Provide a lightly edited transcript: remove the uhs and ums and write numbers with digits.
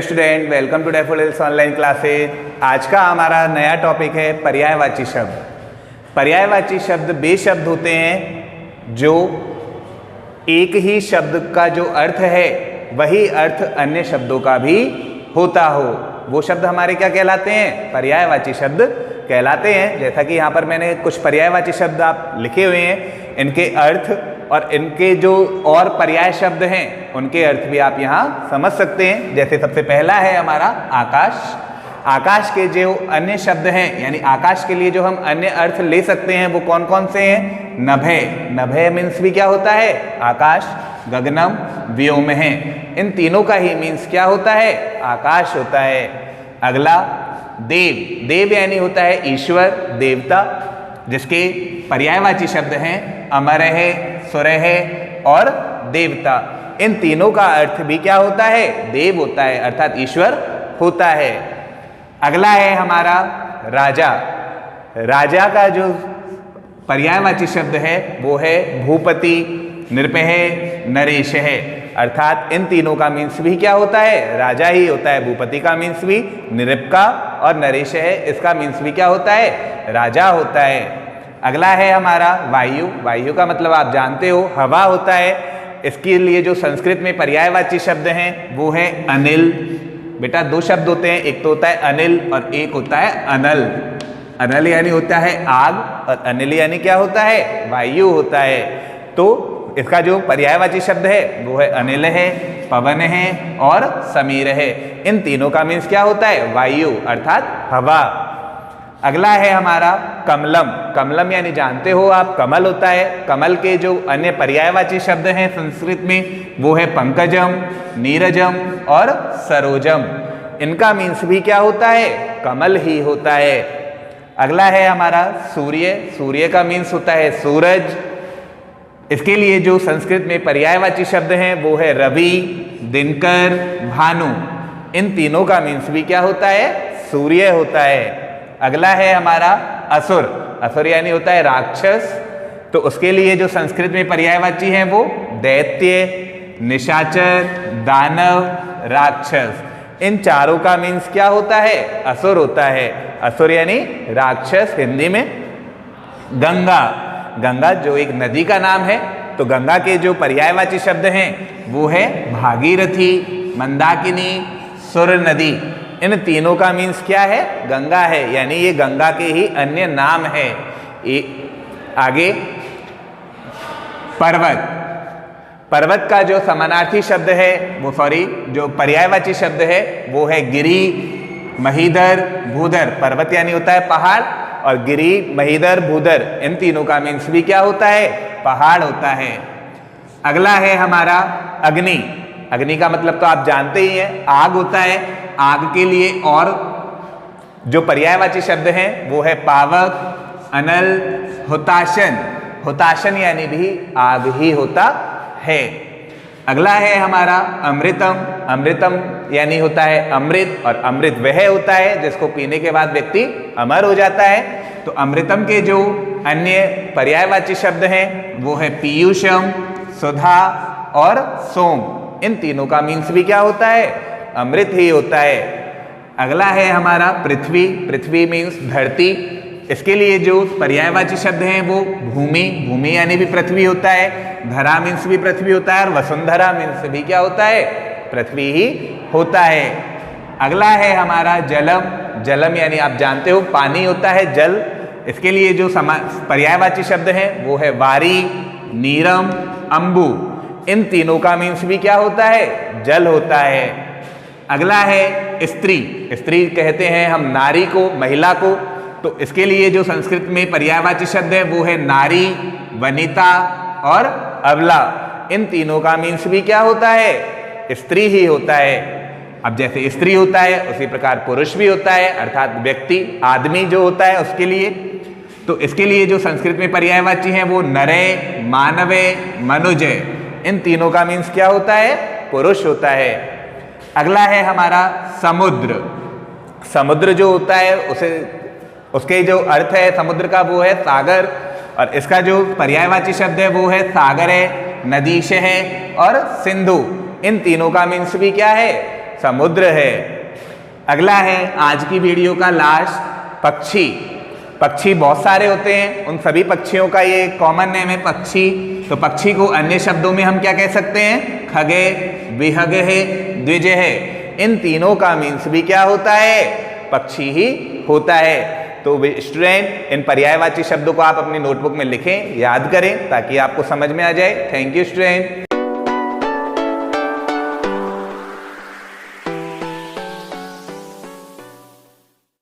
Student, welcome to Daffodils online classes. आज का हमारा नया टॉपिक है पर्यायवाची शब्द। पर्यायवाची शब्द वे शब्द होते हैं जो एक ही शब्द का जो अर्थ है वही अर्थ अन्य शब्दों का भी होता हो, वो शब्द हमारे क्या कहलाते हैं? पर्यायवाची शब्द कहलाते हैं। जैसा कि यहाँ पर मैंने कुछ पर्यायवाची शब्द आप लिखे हुए हैं, इनके अर्थ और इनके जो और पर्याय शब्द हैं उनके अर्थ भी आप यहाँ समझ सकते हैं। जैसे सबसे पहला है हमारा आकाश। आकाश के जो अन्य शब्द हैं, यानी आकाश के लिए जो हम अन्य अर्थ ले सकते हैं वो कौन कौन से हैं? नभे। नभे मीन्स भी क्या होता है? आकाश। गगनम, व्योम है। इन तीनों का ही मीन्स क्या होता है? आकाश होता है। अगला देव। देव यानी होता है ईश्वर, देवता, जिसके पर्यायवाची शब्द हैं अमर है, सुर है और देवता। इन तीनों का अर्थ भी क्या होता है? देव होता है, अर्थात ईश्वर होता है। अगला है हमारा राजा। राजा का जो पर्यायवाची शब्द है वो है भूपति, नृपः, नरेश है, अर्थात इन तीनों का मीन्स भी क्या होता है? राजा ही होता है। भूपति का मीन्स भी नृप का और नरेश है, इसका मीन्स भी क्या होता है? राजा होता है। अगला है हमारा वायु। वायु का मतलब आप जानते हो हवा होता है। इसके लिए जो संस्कृत में पर्यायवाची शब्द हैं वो है अनिल। बेटा दो शब्द होते हैं, एक तो होता है अनिल और एक होता है अनल। अनल यानी होता है आग और अनिल यानी क्या होता है? वायु होता है। तो इसका जो पर्यायवाची शब्द है वो है अनिल है, पवन है और समीर है। इन तीनों का मीन्स क्या होता है? वायु अर्थात हवा। अगला है हमारा कमलम। कमलम यानी जानते हो आप कमल होता है। कमल के जो अन्य पर्यायवाची शब्द हैं संस्कृत में वो है पंकजम, नीरजम और सरोजम। इनका मीन्स भी क्या होता है? कमल ही होता है। अगला है हमारा सूर्य। सूर्य का मीन्स होता है सूरज। इसके लिए जो संस्कृत में पर्यायवाची शब्द हैं वो है रवि, दिनकर, भानु। इन तीनों का मीन्स भी क्या होता है? सूर्य होता है। अगला है हमारा असुर। असुर यानी होता है राक्षस। तो उसके लिए जो संस्कृत में पर्यायवाची हैं वो दैत्य, निशाचर, दानव, राक्षस। इन चारों का मीन्स क्या होता है? असुर होता है। असुर यानी राक्षस। हिंदी में गंगा। गंगा जो एक नदी का नाम है, तो गंगा के जो पर्यायवाची शब्द हैं वो है भागीरथी, मंदाकिनी, सुर नदी। इन तीनों का मीन्स क्या है? गंगा है, यानी ये गंगा के ही अन्य नाम है। आगे पर्वत। पर्वत का जो समानार्थी शब्द है वो जो पर्यायवाची शब्द है वो है गिरि, महीधर, भूधर। पर्वत यानी होता है पहाड़ और गिरि, महीधर, भूधर, इन तीनों का मीन्स भी क्या होता है? पहाड़ होता है। अगला है हमारा अग्नि। अग्नि का मतलब तो आप जानते ही हैं, आग होता है। आग के लिए और जो पर्यायवाची शब्द हैं वो है पावक, अनल, हुताशन। हुताशन यानी भी आग ही होता है। अगला है हमारा अमृतम। अमृतम यानी होता है अमृत, और अमृत वह होता है जिसको पीने के बाद व्यक्ति अमर हो जाता है। तो अमृतम के जो अन्य पर्यायवाची शब्द हैं वो है पीयूषम, सुधा और सोम। इन तीनों का मीन्स भी क्या होता है? अमृत ही होता है। अगला है हमारा पृथ्वी। पृथ्वी मीन्स धरती। इसके लिए जो पर्यायवाची शब्द हैं वो भूमि। भूमि यानी भी पृथ्वी होता है। धरा मीन्स भी पृथ्वी होता है और वसुंधरा मीन्स भी क्या होता है? पृथ्वी ही होता है। अगला है हमारा जलम। जलम यानी आप जानते हो पानी होता है, जल। इसके लिए जो पर्यायवाची शब्द हैं वो है वारी, नीरम, अंबु। इन तीनों का मीन्स भी क्या होता है? जल होता है। अगला है स्त्री। स्त्री कहते हैं हम नारी को, महिला को। तो इसके लिए जो संस्कृत में पर्यायवाची शब्द है वो है नारी, वनिता और अबला। इन तीनों का मीन्स भी क्या होता है? स्त्री ही होता है। अब जैसे स्त्री होता है उसी प्रकार पुरुष भी होता है, अर्थात व्यक्ति, आदमी जो होता है उसके लिए। तो इसके लिए जो संस्कृत में पर्यायवाची हैं वो नरे, मानवे, मनुजे। इन तीनों का मीन्स क्या होता है? पुरुष होता है। अगला है हमारा समुद्र। समुद्र जो होता है उसके जो अर्थ है समुद्र का वो है सागर, और इसका जो पर्यायवाची शब्द है वो है सागर है, नदीश है और सिंधु। इन तीनों का मीन्स भी क्या है? समुद्र है। अगला है आज की वीडियो का लास्ट, पक्षी। पक्षी बहुत सारे होते हैं, उन सभी पक्षियों का ये कॉमन नेम है पक्षी। तो पक्षी को अन्य शब्दों में हम क्या कह सकते हैं? खगे, विहगे, द्विजे है। इन तीनों का मीन्स भी क्या होता है? पक्षी ही होता है। तो स्टूडेंट इन पर्यायवाची शब्दों को आप अपनी नोटबुक में लिखें, याद करें ताकि आपको समझ में आ जाए। Thank you student.